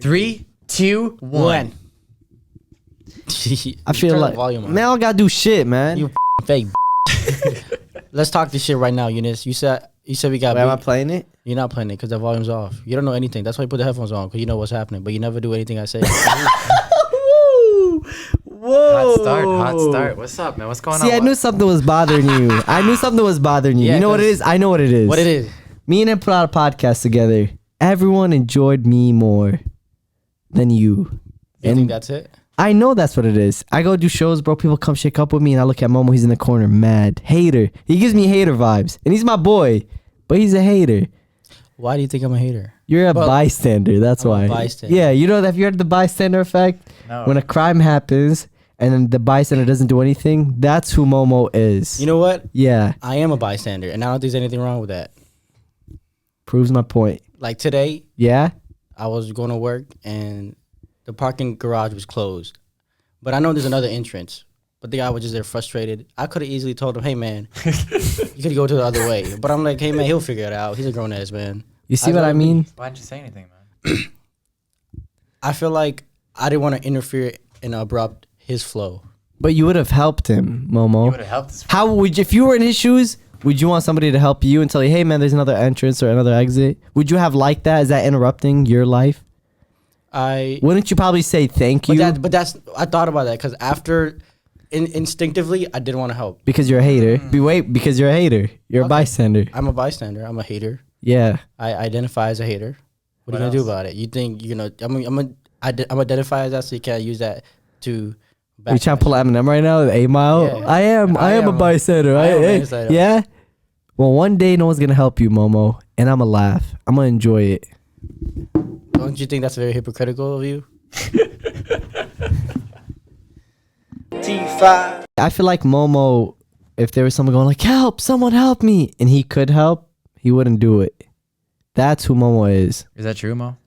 3, 2, 1. I feel like, man, I don't gotta do shit, man. You fake. Let's talk this shit right now, Younis. You said we got. Wait, am I playing it? You're not playing it because the volume's off. You don't know anything. That's why you put the headphones on, because you know what's happening. But you never do anything I say. Whoa. Hot start. What's up, man? What's going on? See, I knew something was bothering you. Yeah, you know what it is? I know what it is. What it is? Me and him put out a podcast together. Everyone enjoyed me more than you. You think that's it? I know that's what it is. I go do shows, bro. People come shake up with me, and I look at Momo. He's in the corner, mad. Hater. He gives me hater vibes. And he's my boy, but he's a hater. Why do you think I'm a hater? You're a bystander. That's why. A bystander. Yeah, you know that. Have you heard the bystander effect? No. When a crime happens and then the bystander doesn't do anything, that's who Momo is. You know what? Yeah. I am a bystander, and I don't think there's anything wrong with that. Proves my point. Like today, Yeah? I was going to work, and the parking garage was closed. But I know there's another entrance. But the guy was just there frustrated. I could have easily told him, hey, man, you could go to the other way. But I'm like, hey, man, he'll figure it out. He's a grown-ass man. You see what I mean? Why didn't you say anything, man? I feel like I didn't want to interfere and abrupt his flow. But you would have helped him, Momo. You would have helped us. How would you, if you were in his shoes, would you want somebody to help you and tell you, hey, man, there's another entrance or another exit? Would you have liked that? Is that interrupting your life? Wouldn't you probably say thank you? But that's I thought about that because after instinctively I didn't want to help. Because you're a hater. Because you're a hater. You're a bystander. I'm a bystander. I'm a hater. Yeah. I identify as a hater. What are you gonna do about it? You think you're gonna? I'm identify as that, so you can't use that to. You trying to pull Eminem right now? 8 Mile. Yeah. I am a bystander. Yeah. Well, one day no one's gonna help you, Momo, and I'ma laugh. I'm gonna enjoy it. Don't you think that's very hypocritical of you? T5. I feel like Momo, if there was someone going like, help, someone help me, and he could help, he wouldn't do it. That's who Momo is. Is that true, Mo?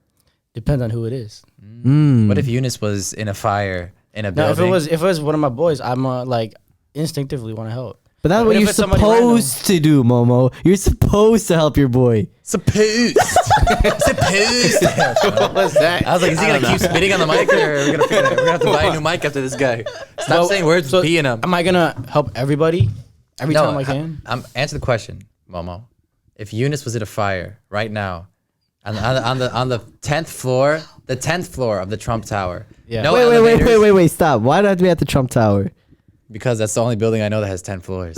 Depends on who it is. What if Younis was in a fire in a building? If it was one of my boys, I'm like instinctively want to help. But that's what you're supposed to do, Momo. You're supposed to help your boy. Supposed. What was that? I was like, is he gonna keep spitting on the mic, or we're gonna have to buy a new mic after this guy? Stop saying words with P in them. Am I gonna help everybody every time I can? Answer the question, Momo. If Younis was in a fire right now, on the 10th floor, of the Trump Tower. Yeah. No Wait, stop. Why do I have to be at the Trump Tower? Because that's the only building I know that has 10 floors.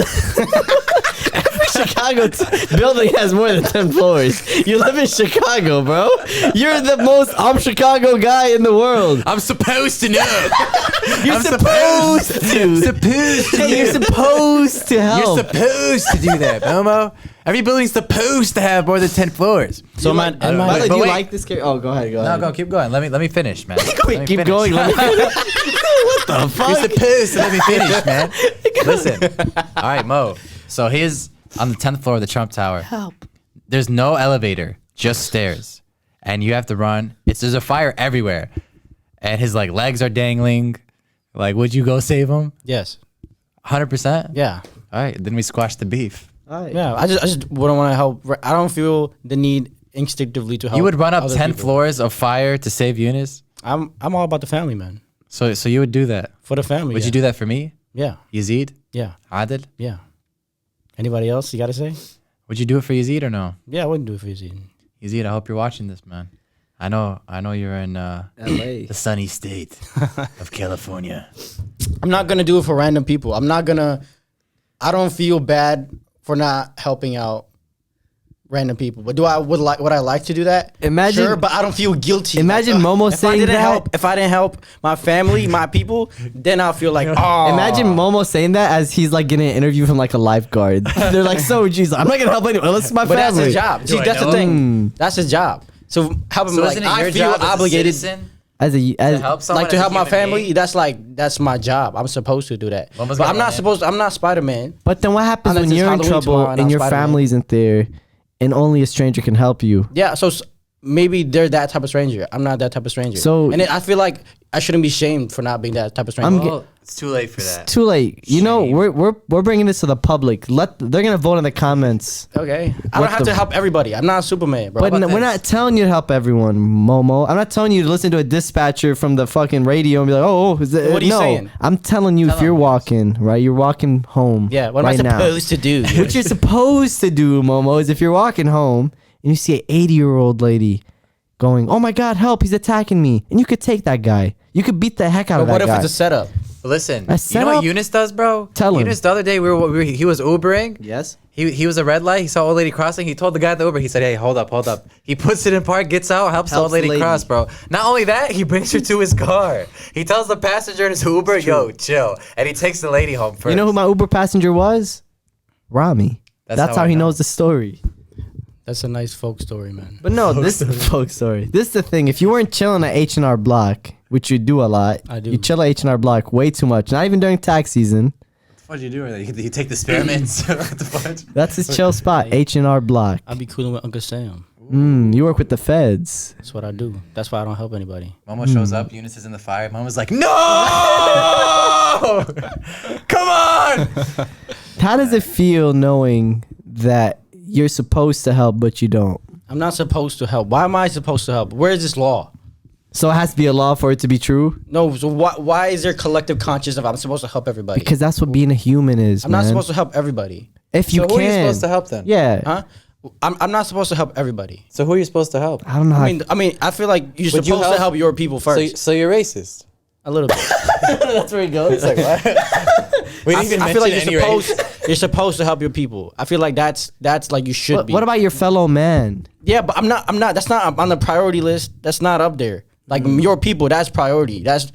Every Chicago building has more than 10 floors. You live in Chicago, bro. You're the most Chicago guy in the world. I'm supposed to know. You're supposed to. You're supposed to help. You're supposed to do that, Momo. Every building's supposed to have more than 10 floors. So do you like this character? Oh, go ahead. No, keep going. Let me finish, man. Keep going. Let me finish. What the fuck? You're supposed to let me finish, man. Listen. All right, Mo. So he's on the 10th floor of the Trump Tower. Help. There's no elevator, just stairs. And you have to run. There's a fire everywhere. And his legs are dangling. Would you go save him? Yes. 100%? Yeah. All right, then we squash the beef. All right. Yeah. I just wouldn't want to help. I don't feel the need instinctively to help. You would run up other 10 people. floors of fire to save Younis? I'm all about the family, man. So you would do that? For the family. Would you do that for me? Yeah. Yazid? Yeah. Adil? Yeah. Anybody else you got to say? Would you do it for Yazid or no? Yeah, I wouldn't do it for you. Yazid, I hope you're watching this, man. I know you're in LA. the sunny state of California. I'm not going to do it for random people. I don't feel bad for not helping out random people. But would I like to do that? Imagine, sure, but I don't feel guilty. Imagine Momo saying that. If I didn't help my family, my people, then I'll feel like, oh. Imagine Momo saying that as he's getting an interview from a lifeguard. They're like, so geez, I'm not gonna help anyone. Unless it's my family. But that's his job. See, that's the thing. That's his job. So help him. Isn't it your job obligated as to help someone to help my family. being? That's my job. I'm supposed to do that. But I'm not supposed. I'm not Spider-Man. But then what happens when you're in trouble and your family isn't there, and only a stranger can help you? Yeah. So maybe they're that type of stranger. I'm not that type of stranger. So- and I feel like I shouldn't be shamed for not being that type of stranger. Well, it's too late for that. Too late. You know, Shame. we're bringing this to the public. They're gonna vote in the comments. Okay, I don't have to help everybody. I'm not Superman, bro. But about we're this? not telling you to help everyone, Momo. I'm not telling you to listen to a dispatcher from the fucking radio and be like, oh, is it? What are you no, saying? I'm telling you, Tell if you're them. walking, right, you're walking home. Yeah, what right am I now. supposed to do? What you're supposed to do, Momo, is if you're walking home and you see an 80-year-old lady going, oh my God, help, he's attacking me. And you could take that guy. You could beat the heck out But of that what if guy. it's a setup? Listen, I you set know what up- Younis does, bro? Tell him. Younis, the other day, he was Ubering. Yes? He was a red light. He saw old lady crossing. He told the guy at the Uber. He said, "Hey, hold up." He puts it in park, gets out, helps the old Helps the lady lady. cross, bro. Not only that, he brings her to his car. He tells the passenger in his Uber, "Yo, chill," and he takes the lady home first. You know who my Uber passenger was? Rami. That's how I he know. knows the story. That's a nice folk story, man. But no, this is folk story. This is the thing. If you weren't chilling at H&R Block, which you do a lot, I do. you chill at H&R Block way too much. Not even during tax season. What'd you do? You take the spearmints. What the fuck? That's his chill spot, H&R Block. I'll be cooling with Uncle Sam. You work with the feds. That's what I do. That's why I don't help anybody. Momo shows up. Younis is in the fire. Momo's like, "No, come on." How does it feel knowing that you're supposed to help but you don't? I'm not supposed to help. Why am I supposed to help? Where is this law? So it has to be a law for it to be true? No, so why is there collective conscience of I'm supposed to help everybody? Because that's what being a human is, I'm man. not supposed to help everybody. If you So can. who are you supposed to help then? Yeah. Huh? I'm not supposed to help everybody. So who are you supposed to help? I don't know how. I mean, I feel like you're Would you supposed to help? help your people first. So you're racist. A little bit. That's where he goes. Like what? We didn't even I feel like mention you're any race. you're supposed to help your people. I feel like that's like you should be. What about your fellow man? Yeah, but I'm not. That's not on the priority list. That's not up there. Like your people, that's priority. That's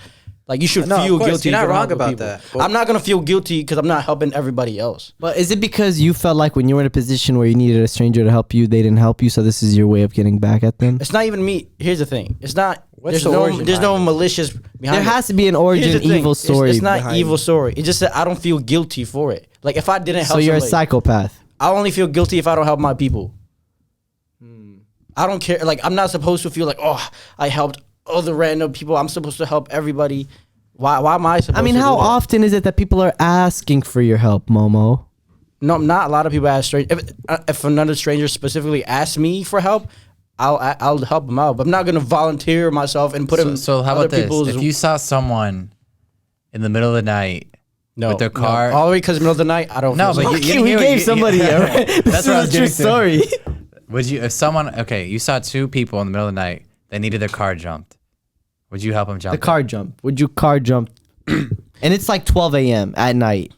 like you should No, of feel course, guilty. you're not for wrong helping about people. that, but- I'm not gonna feel guilty because I'm not helping everybody else. But is it because you felt like when you were in a position where you needed a stranger to help you, they didn't help you, so this is your way of getting back at them? It's not even me. Here's the thing. It's not. What's There's the no. origin There's no behind it? malicious behind There it. has to be an Here's origin the thing. evil story. It's not behind evil it. story. It's just that I don't feel guilty for it. Like if I didn't help So you're a somebody, psychopath. I only feel guilty if I don't help my people. I don't care. Like I'm not supposed to feel like, oh, I helped other random people. I'm supposed to help everybody. Why am I supposed I mean, to how do that? often is it that people are asking for your help, Momo? No, not a lot of people ask stranger. If another stranger specifically asks me for help, I'll help them out. But I'm not gonna volunteer myself and put them. So how about this? If you saw someone in the middle of the night with their car, all the way because middle of the night, I don't. No, feel but so- you we didn't hear gave somebody a That's This what I is was a true getting to. story. would you? If someone, okay, you saw two people in the middle of the night, they needed their car jumped. Would you help them jump? The car jump. Would you car jump? And it's like 12 a.m. at night.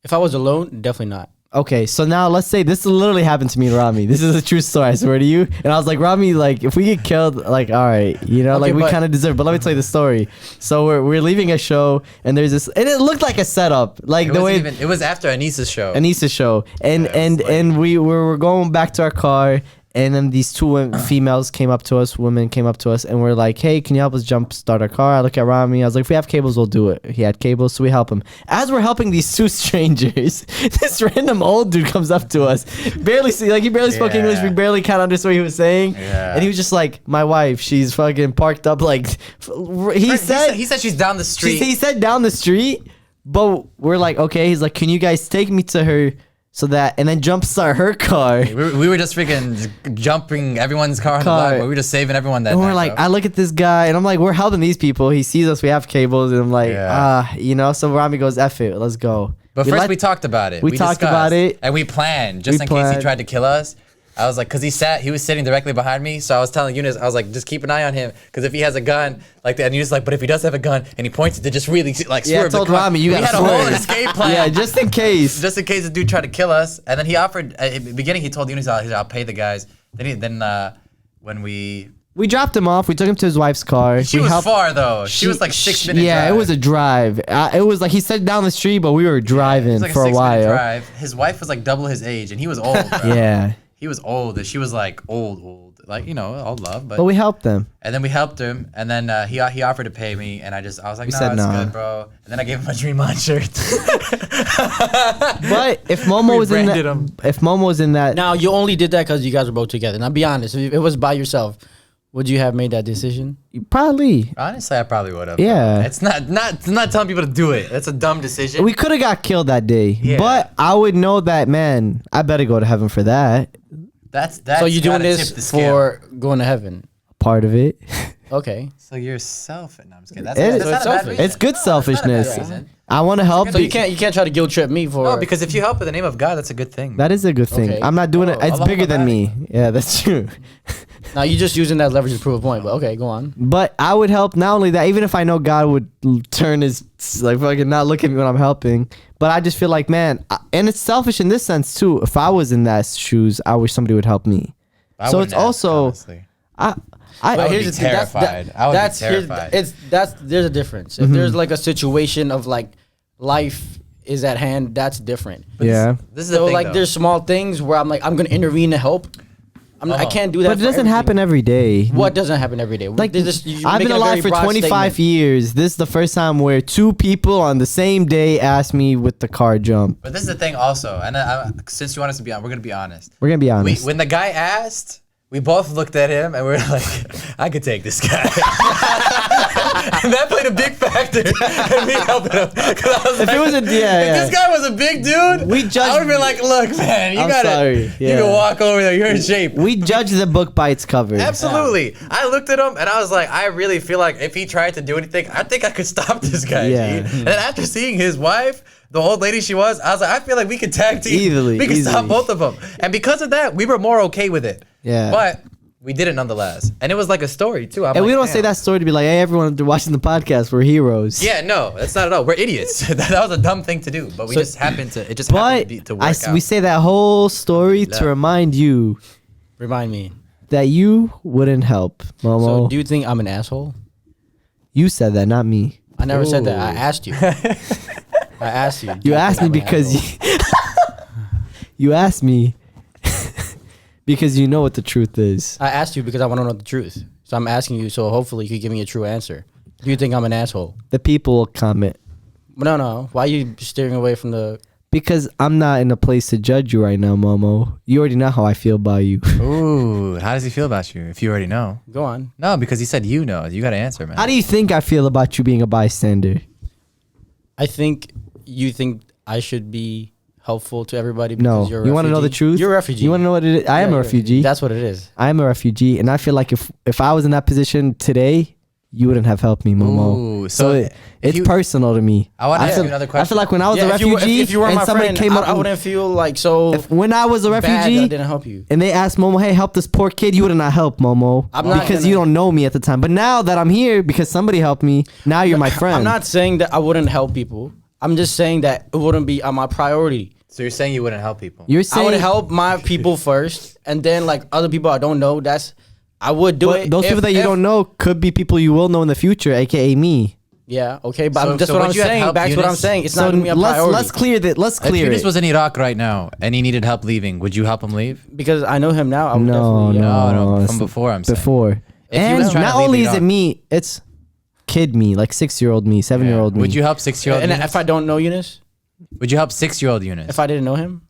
if I was alone, definitely not. Okay, so now let's say this literally happened to me and Rami. This is a true story, I swear to you. And I was like, Rami, like, if we get killed, like, all right, you know, Okay, like, we but- kind of deserve. But let me tell you the story. So we're leaving a show, and there's this, and it looked like a setup, like It the wasn't way even, it was after Anissa's show. Anissa show, and Yeah, it was like- and we were going back to our car, and then these two females came up to us, women came up to us, and we're like, hey, can you help us jump start our car? I look at Rami, I was like, if we have cables, we'll do it. He had cables, so we help him. As we're helping these two strangers, this random old dude comes up to us, barely see, like he barely spoke Yeah. English, we barely kind of understood what he was saying, Yeah. and he was just like, my wife, she's fucking parked up, like he said she's down the street. he said down the street, but we're like, okay. He's like, can you guys take me to her so that, and then jumpstart her car. We were just freaking jumping everyone's car on the block. But we were just saving everyone that And night. we're like, bro. I look at this guy, and I'm like, we're helping these people. He sees us, we have cables, and I'm like, Yeah. you know. So Rami goes, F it, let's go. But first we talked about it. we talked about discussed, it. and we planned just We in case he planned. tried to kill us. I was like, cause he was sitting directly behind me, so I was telling Younis, I was like, just keep an eye on him, cause if he has a gun like that, and Younis like, but if he does have a gun, and he points it to just really like Yeah, I swerve the told car. Rami, you we gotta had a whole swerve. escape plan. Yeah, just in case. just in case the dude tried to kill us, and then he offered at the beginning. He told Younis, I'll pay the guys. Then when we dropped him off. We took him to his wife's car. she we was helped- far though. She was like 6 minutes. Yeah, drive. it was a drive. It was like he said down the street, but we were It driving was like for a 6 minute while. drive. His wife was like double his age, and he was old. Bro. Yeah. He was old, and she was like old. like, you know, all love, But we helped them. and then we helped him, and then he offered to pay me, and I was like, no, said it's nah. good, bro. And then I gave him a Dream On shirt. But if Momo was in that, Rebranded 'em. if Momo was in that, Now you only did that because you guys were both together. Now be honest, if it was by yourself, would you have made that decision? probably Honestly, I probably would have. Yeah. It's not telling people to do it. That's a dumb decision. we could have got killed that day. Yeah. But I would know that, man. I better go to heaven for that. That's So you're doing gotta tip this the scale. for going to heaven? Part of it. Okay. So you're selfish. No, I'm just kidding. It- That's not it's a bad selfish. reason. It's good No, that's not a bad selfishness. reason. I want to help. So you can't try to guilt trip me for. No, because if you help in the name of God, that's a good thing. That is a good thing. Okay. I'm not doing it. Oh, It's Allah bigger than me. Yeah, that's true. now you're just using that leverage to prove a point. But okay, go on. But I would help. Not only that, even if I know God would turn his like fucking not look at me when I'm helping. But I just feel like, man, and it's selfish in this sense too. If I was in that shoes, I wish somebody would help me. I So wouldn't it's also- honestly. I I would here's be the thing, that's- terrified. I would that's be here's- terrified. there's a difference. If there's like a situation of like life is at hand, that's different. yeah. This is the So thing, like though. there's small things where I'm like I'm gonna intervene to help. I can't do that. But it for doesn't everything. happen every day. What doesn't happen every day? Like They're just- you're I've been making a alive very for broad 25 statement. years. This is the first time where two people on the same day asked me with the car jump. But this is the thing also, and since you want us to be on, we're gonna be honest. We're gonna be honest. When the guy asked, we both looked at him and we were like, I could take this guy. And that played a big factor in me helping him. 'Cause I was If it was a- yeah, if yeah. this guy was a big dude, We judged- I would be like, look, man, you I'm gotta, sorry, you yeah. can walk over there. You're in shape. we judge the book by its cover. Absolutely. I looked at him and I was like, I really feel like if he tried to do anything, I think I could stop this guy. Yeah. G. And then after seeing his wife, the old lady she was, I was like, I feel like we could tag team. Easily, We could stop easily. both of them. And because of that, we were more okay with it. Yeah. But we did it nonetheless. And it was like a story too. And we don't say that story to be like, hey, everyone watching the podcast, we're heroes. Yeah, no, that's not at all. We're idiots. that was a dumb thing to do. But we So- just happened to, it just happened But to work out. we say that whole story to Yeah. remind you Remind me. that you wouldn't help, Momo. So do you think I'm an asshole? You said that, not me. I never said that. I Ooh. asked you. I asked you. Do You asked me think I'm an because asshole? you asked me because you know what the truth is. I asked you because I want to know the truth. So I'm asking you. So hopefully you could give me a true answer. Do you think I'm an asshole? The people will comment No. Why are you steering away from the? because I'm not in a place to judge you right now, Momo. You already know how I feel about you. Ooh, how does he feel about you if you already know? Go on. No, because he said you know. You got to answer, man. How do you think I feel about you being a bystander? I think you think I should be helpful to everybody because No. you're a You want to know the refugee? truth? You're a refugee. You want to know what it is? I am a you're refugee. That's what it is. I am a refugee, and I feel like if I was in that position today, you wouldn't have helped me, Momo. Ooh, so so it's you- personal to me. I wanna ask feel, you another I question. feel like when I was a if you were- refugee if you were and my somebody friend, came up, I wouldn't feel like so when I was a bad that refugee I didn't help you. and they asked Momo, "Hey, help this poor kid," you would not help Momo I'm not because gonna- you don't know me at the time. But now that I'm here because somebody helped me, now you're my friend. I'm not saying that I wouldn't help people. I'm just saying that it wouldn't be on my priority. So you're saying you wouldn't help people? You're I saying would help my people first, and then like other people I don't know. I would do but it. those people that you don't know could be people you will know in the future, aka me. Yeah, okay, but So- that's so what would I'm you have saying. helped Back to what I'm Younis? saying. It's So not gonna be a priority let's clear that. Let's If clear Younis it. was in Iraq right now and he needed help leaving, would you help him leave? because I know him now. I would No, definitely, no. No, it's from before, I'm saying. Before. If he And was trying to not leave only is Iraq- it me, it's kid me, like 6-year-old me, 7-year-old me. Would you help 6-year-old And Younis? if I don't know Younis, Would you help 6-year-old Younis? if I didn't know him,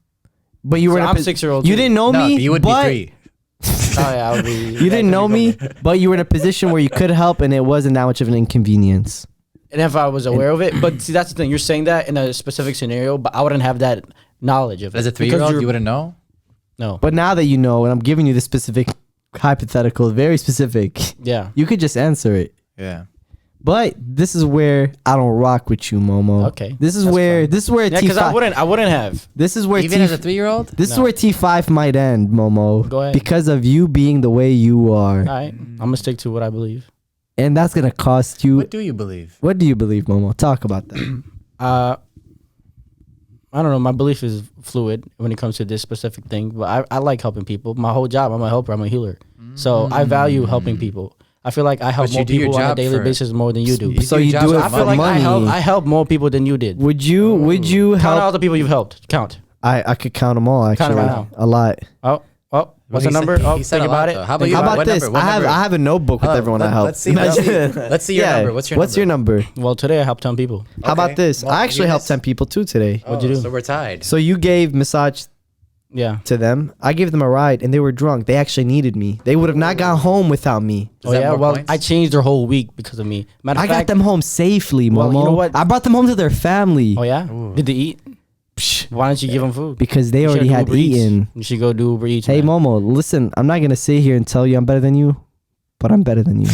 But you were So in a I'm pos- 6-year-old You too. didn't know No, me. but you would be but 3. oh yeah, I would be. You didn't know me, but you were in a position where you could help, and it wasn't that much of an inconvenience. And if I was aware of it, but see, that's the thing. You're saying that in a specific scenario, but I wouldn't have that knowledge of it. As a Because 3-year-old, you're- you wouldn't know? No. But now that you know, and I'm giving you the specific hypothetical, very specific, Yeah. you could just answer it. Yeah. But this is where I don't rock with you, Momo. Okay, This is that's where fine. this is where Yeah, because I T5. wouldn't have. This is where Even as a 3-year-old? This is No. where T5 might end, Momo. Go ahead. Because of you being the way you are, All right, I'm gonna stick to what I believe. and that's gonna cost you. What do you believe? What do you believe, Momo? Talk about that. I don't know. My belief is fluid when it comes to this specific thing, but I like helping people. My whole job, I'm a helper. I'm a healer. So I value helping people. I feel like I help But you more do your people on a job daily for- basis more than you do. You So do you your do job it for I for feel like money. I help more people than you did. Would you Count help? all the people you've helped. Count. I could count them all actually. right now. A lot. Oh, Oh, what's He the said- number? Oh, he said think a lot, about it. though. How about Think you? How about about What this? number? What I number? have a notebook with everyone I help. Let's see. Let's see your number. What's your What's your number? it. Well, today I helped 10 people. How about Okay. this? Well, I actually helped Younis- 10 people too today. What'd you do? So we're tied. So you gave massage Yeah. to them. I gave them a ride and they were drunk. They actually needed me. They would have not gone home without me. Is Oh that yeah. more Well, points? I changed their whole week because of me. Matter of I got fact, them home safely, Momo. Well, you know what? I brought them home to their family. Oh yeah. Ooh. Did they eat? Psh, Why don't you give them food? because they You already should do had Uber Eats. eaten. You should go do Uber Eats. Hey, man. Momo, listen, I'm not going to sit here and tell you I'm better than you, but I'm better than you.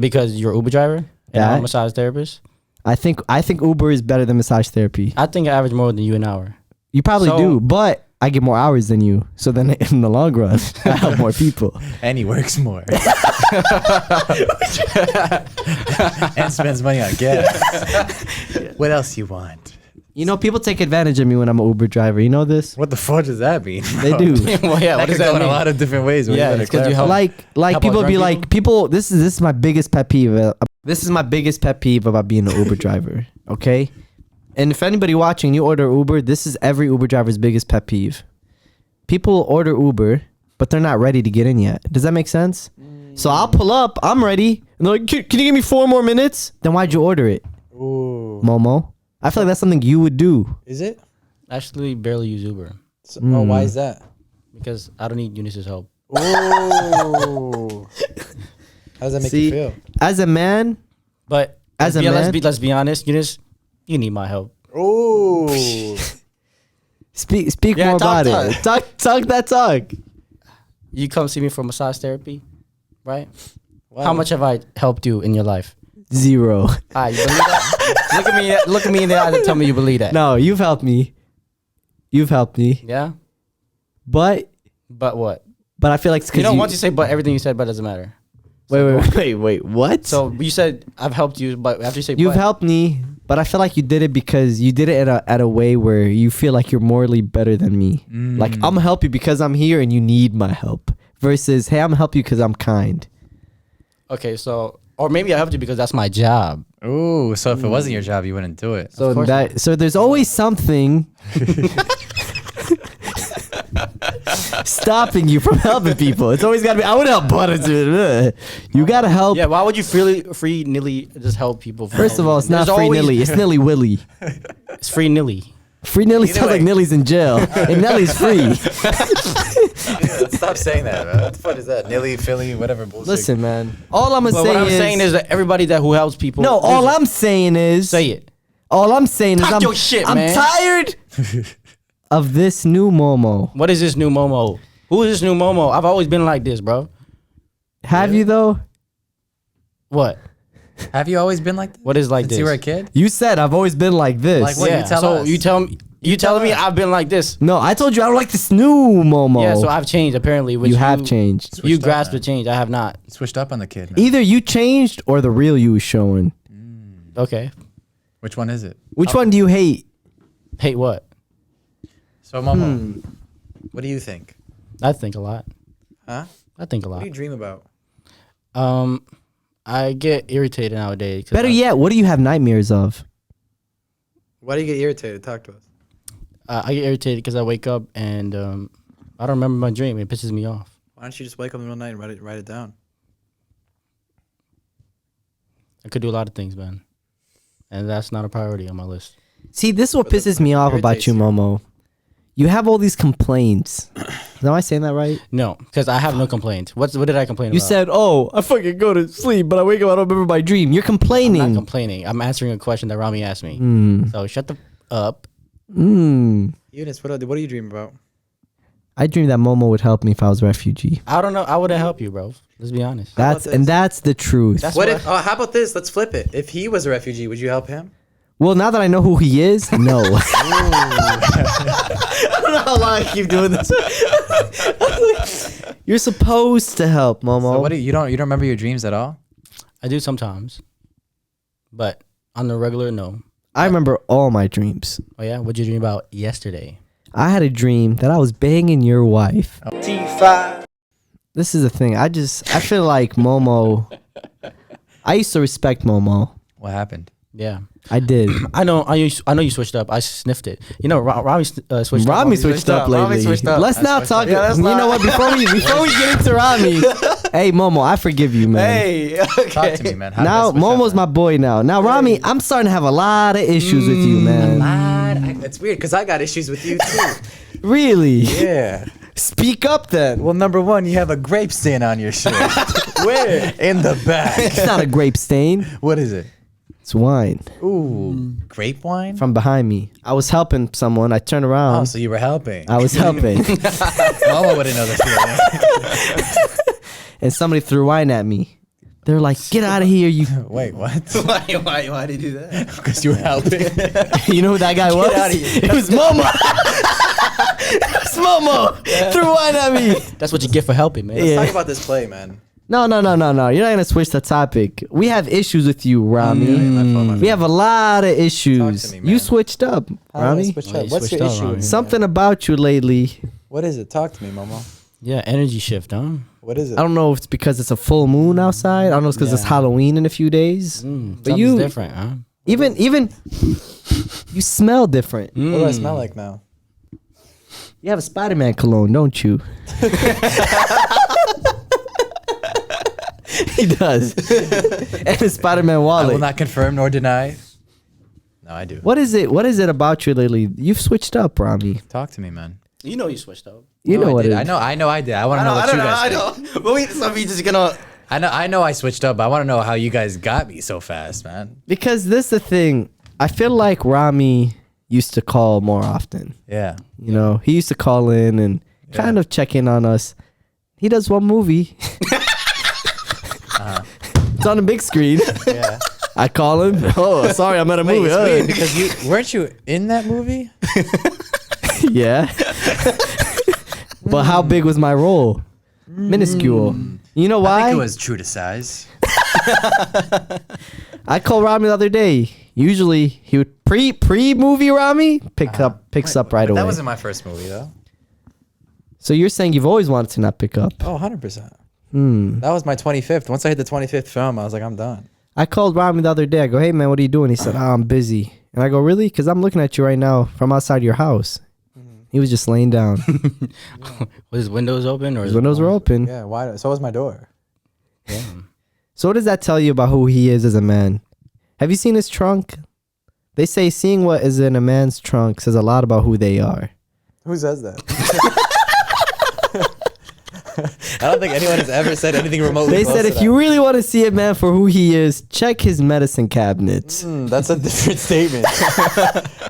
Because you're an Uber driver and Yeah. I'm a massage therapist. I think Uber is better than massage therapy. I think I average more than you an hour. You probably So- do, but I get more hours than you. So then in the long run, I help more people. And he works more. And spends money on gas. What else you want? You know, people take advantage of me when I'm an Uber driver. You know this? What the fuck does that mean? They do. Well, yeah. That What could does go that in a mean? lot of different ways. Yeah, it's 'cause you help- Like Help people out be drunk like, people, this is my biggest pet peeve. This is my biggest pet peeve about being an Uber driver. Okay? And if anybody watching, you order Uber, this is every Uber driver's biggest pet peeve. People order Uber, but they're not ready to get in yet. Does that make sense? So I'll pull up, I'm ready. And they're like, can you give me 4 more minutes? Then why'd you order it, Ooh. Momo? I feel like that's something you would do. Is it? Actually, barely use Uber Oh, why is that? because I don't need Younis' help. Ooh. How does that make See, you feel? As a man, But As a yeah, man- let's be honest, Younis, you need my help. Ooh. speak Yeah, more talk, about it. Talk that talk. You come see me for massage therapy, right? How much have I helped you in your life? 0. Ah, you believe that? Look at me in the eyes and tell me you believe that. No, you've helped me. You've helped me. Yeah, But but what? I feel like it's You because know, once you say but, everything you said but doesn't matter. wait, what? So you said I've helped you, but after you say You've but, helped me, but I feel like you did it because you did it at a way where you feel like you're morally better than me. Like I'm gonna help you because I'm here and you need my help. Versus, hey, I'm gonna help you because I'm kind. okay, so or maybe I helped you because that's my job. Ooh. So if it wasn't your job, you wouldn't do it. So course so there's always something stopping you from helping people. It's always gotta be. I would help, but you gotta help. Yeah, why would you free nilly just help people? First of all, it's not There's free always- Nilly. It's Nilly Willy. It's free nilly. Free Nilly Either sounds like way. Nilly's in jail, and Nelly's free. Stop saying that, man. What the fuck is that? Nilly, Philly, whatever bullshit. Listen, man. All I'm gonna But say what I'm is, saying is that everybody who helps people. no. All there's- I'm saying is, say it. All I'm saying Talk is, your shit, I'm man. tired of this new Momo. What is this new Momo? Who is this new Momo? I've always been like this, bro. Have you though? What? Have you always been like this? What is like Since this? you were a kid? You said I've always been like this. Like what? Yeah. You tell so us. you tell me. You telling me us. I've been like this? No, I told you I don't like this new Momo. Yeah. So I've changed apparently. Which you have changed. You Switched up, grasped man. the change. I have not. Switched up on the kid, man. Either you changed or the real you is showing. Okay. Which one is it? Which one do you hate? Hate what? So, Momo, what do you think? I think a lot. Huh? I think a What lot. do you dream about? I get irritated nowadays. 'cause Better yet, what do you have nightmares of? Why do you get irritated? Talk to us. I get irritated because I wake up and I don't remember my dream. It pisses me off. Why don't you just wake up in the middle of the night and write it down? I could do a lot of things, man, and that's not a priority on my list. See, this is what But that pisses me off about irritates you, you. Momo. You have all these complaints. Am I saying that right? No, because I have no complaints. What did I complain You about? said, "Oh, I fucking go to sleep, but I wake up, I don't remember my dream." You're I'm not complaining. complaining. I'm answering a question that Rami asked me. So shut the up. Younis, what do you dream about? I dreamed that Momo would help me if I was a refugee. I don't know. I wouldn't help you, bro. Let's be honest. That's the truth. That's What what if? Oh, how about this? Let's flip it. If he was a refugee, would you help him? Well, now that I know who he is, no. I don't know how long I keep doing this. You're supposed to help, Momo. So what do you don't remember your dreams at all? I do sometimes, but on the regular, no. I remember all my dreams. Oh yeah, what'd you dream about yesterday? I had a dream that I was banging your wife. This is the thing. I feel like Momo. I used to respect Momo. What happened? Yeah, I did. I know you switched up. I sniffed it. You know, Rami switched up. Rami switched up lately. Rami switched up. Let's not talk. Yeah, let's you not. know what? Before we get into Rami, hey Momo, I forgive you, man. Hey, okay. Talk to me, man. How did Now I switch Momo's up, my boy now. Now Rami, I'm starting to have a lot of issues with you, man. man? It's weird because I got issues with you too. Really? Yeah. Speak up then. Well, number one, you have a grape stain on your shirt. Where? In the back. It's not a grape stain. What is it? It's wine Ooh, grape wine? from behind me. I was helping someone. I turned around. Oh, so you were helping. I was helping, Mama wouldn't know the feeling. and somebody threw wine at me. They're like, "Get out of here, you!" Wait, what? Why did you do that? Because you were helping. You know who that guy was? outta here. It was Momo. It was Momo. Threw wine at me. That's what you get for helping, man. Yeah. Talk about this play, man. No. You're not gonna switch the topic. We have issues with you, Rami. My We have a lot of issues. Talk to me, man. You switched up, Rami. What's your What's issue? your issue? Something about you lately. What is it? Talk to me, Momo. Yeah, energy shift, huh? What is it? I don't know if it's because it's a full moon outside. I don't know if it's because it's Yeah. Halloween in a few days. But Something's you different, huh? even you smell different. What do I smell like now? You have a Spider-Man cologne, don't you? He does. And a Spider-Man I will wallet. not confirm nor deny. No, I do. What is it? What is it about you lately? You've switched up, Rami. Talk to me, man. You know you switched up. You know I what did. it is. I know I did. I want to know what you guys think. But we just gonna. I know I switched up, but I want to know how you guys got me so fast, man. Because this is the thing. I feel like Rami used to call more often. Yeah. You know, he used to call in and kind of check in on us. He does one movie. It's on the big screen. Yeah. I call him. Oh, sorry, I'm at a Wait, movie. it's Oh. weird because you weren't you in that movie? Yeah. But how big was my role? Minuscule. You know why? I think it was true to size. I called Rami the other day. Usually he would pre movie Rami picks up right away. That wasn't my first movie though. So you're saying you've always wanted to not pick up? Oh, 100%. Hmm. That was my 25th. Once I hit the 25th film, I was like, I'm done. I called Rami the other day. I go, "Hey man, what are you doing?" He said, "Oh, I'm busy." And I go, "Really?" Because I'm looking at you right now from outside your house. He was just laying down. Was his windows open or His windows were open. Yeah, why? So was my door. Damn. So what does that tell you about who he is as a man? Have you seen his trunk? They say seeing what is in a man's trunk says a lot about who they are. Who says that? I don't think anyone has ever said anything remotely. They close said to if that. you really want to see a man for who he is, check his medicine cabinets. That's a different statement.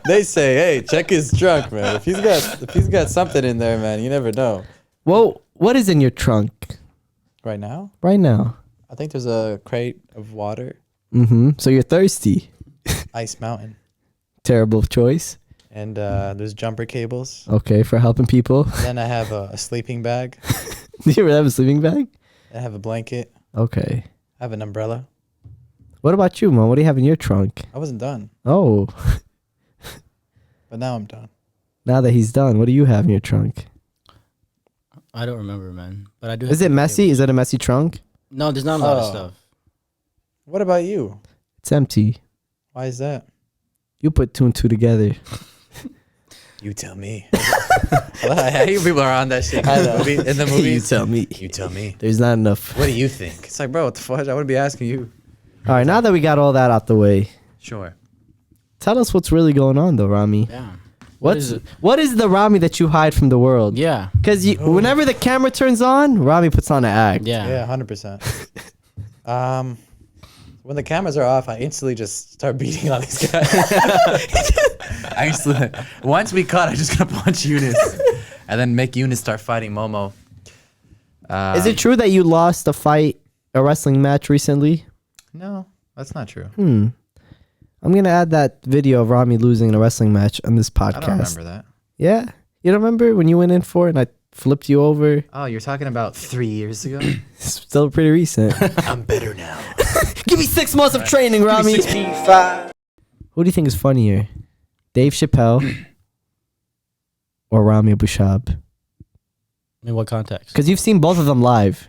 They say, "Hey, check his trunk, man. If he's got something in there, man, you never know." Well, what is in your trunk Right now, right now? I think there's a crate of water, So you're thirsty. Ice Mountain, Terrible choice. and there's jumper cables. Okay, for helping people. Then I have a sleeping bag. Do you ever have a sleeping bag? I have a blanket. Okay. I have an umbrella. What about you, Mom? What do you have in your trunk? I wasn't done, Oh, but now I'm done. now that he's done, what do you have in your trunk? I don't remember, man. But I do. Is it messy? Is it a messy trunk? No, there's not a lot of Oh. stuff. What about you? It's empty. Why is that? You put two and two together. You tell me. I hate people are on that shit. In the movies. You tell me. You tell me. There's not enough. What do you think? It's like, bro, what the fuck? I wouldn't be asking you. All right, now that we got all that out the way, Sure. tell us what's really going on, though, Rami. Yeah. What is the Rami that you hide from the world? Yeah. Because whenever the camera turns on, Rami puts on an act. Yeah. Yeah, 100%. When the cameras are off, I instantly just start beating on these guys. I instantly, once we caught, I just gonna punch Younis, and then make Younis start fighting Momo. Is it true that you lost a wrestling match recently? No, that's not true. I'm gonna add that video of Rami losing in a wrestling match on this podcast. I don't remember that. Yeah, you don't remember when you went in for it and I flipped you over? Oh, you're talking about 3 years ago? It's still pretty recent. I'm better now. Give me 6 months of training, Rami. Who do you think is funnier, Dave Chappelle or Rami Abushhab? In what context? Because you've seen both of them live.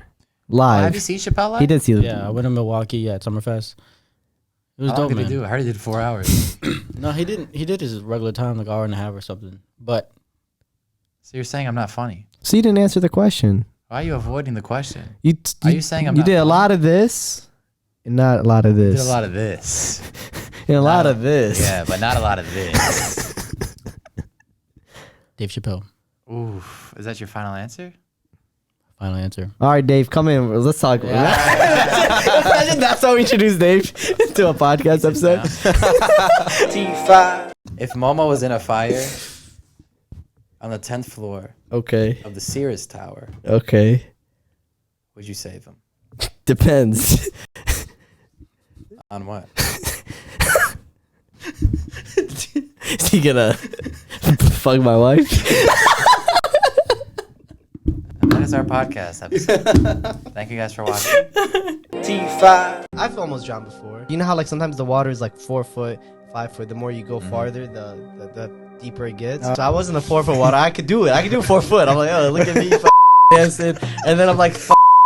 Have you seen Chappelle live? He did see them. Yeah, I went to Milwaukee. Yeah, at Summerfest. It was How long dope, did man. he do? I heard he did 4 hours. No, he didn't. He did his regular time, like hour and a half or something. But So you're saying I'm not funny? So you didn't answer the question. Why are you avoiding the question? Are you saying I'm you not did a funny? lot of this, and not a lot of You this. did a lot of this. and a lot of this. Yeah, but not a lot of this. Dave Chappelle, Ooh, is that your final answer? final answer. All right, Dave, come in. Let's talk. Imagine that's how we introduce Dave to a podcast episode. T5. If Momo was in a fire on the 10th floor Okay. of the Sears Tower, Okay. would you save him? Depends. On what? Is he gonna fuck my wife? And that is our podcast episode. Thank you guys for watching. T5. I've almost drowned before. You know how like sometimes the water is like 4 foot, 5 foot. The more you go farther, the deeper it gets. So I wasn't a 4 foot water. I could do it. I could do 4 foot. I'm like, oh, look at me dancing. And then I'm like,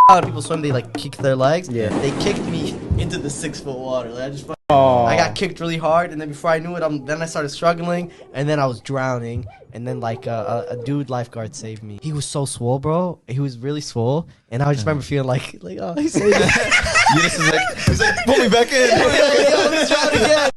out. People swim. They like kick their legs. Yeah. They kicked me into the 6 foot water. Like, I just. I got kicked really hard, and then before I knew it, then I started struggling, and then I was drowning, and then like a dude lifeguard saved me. He was so swole, bro. He was really swole, and I just remember feeling like oh, he saved me. Younis is like, put me back in. Let me drown again.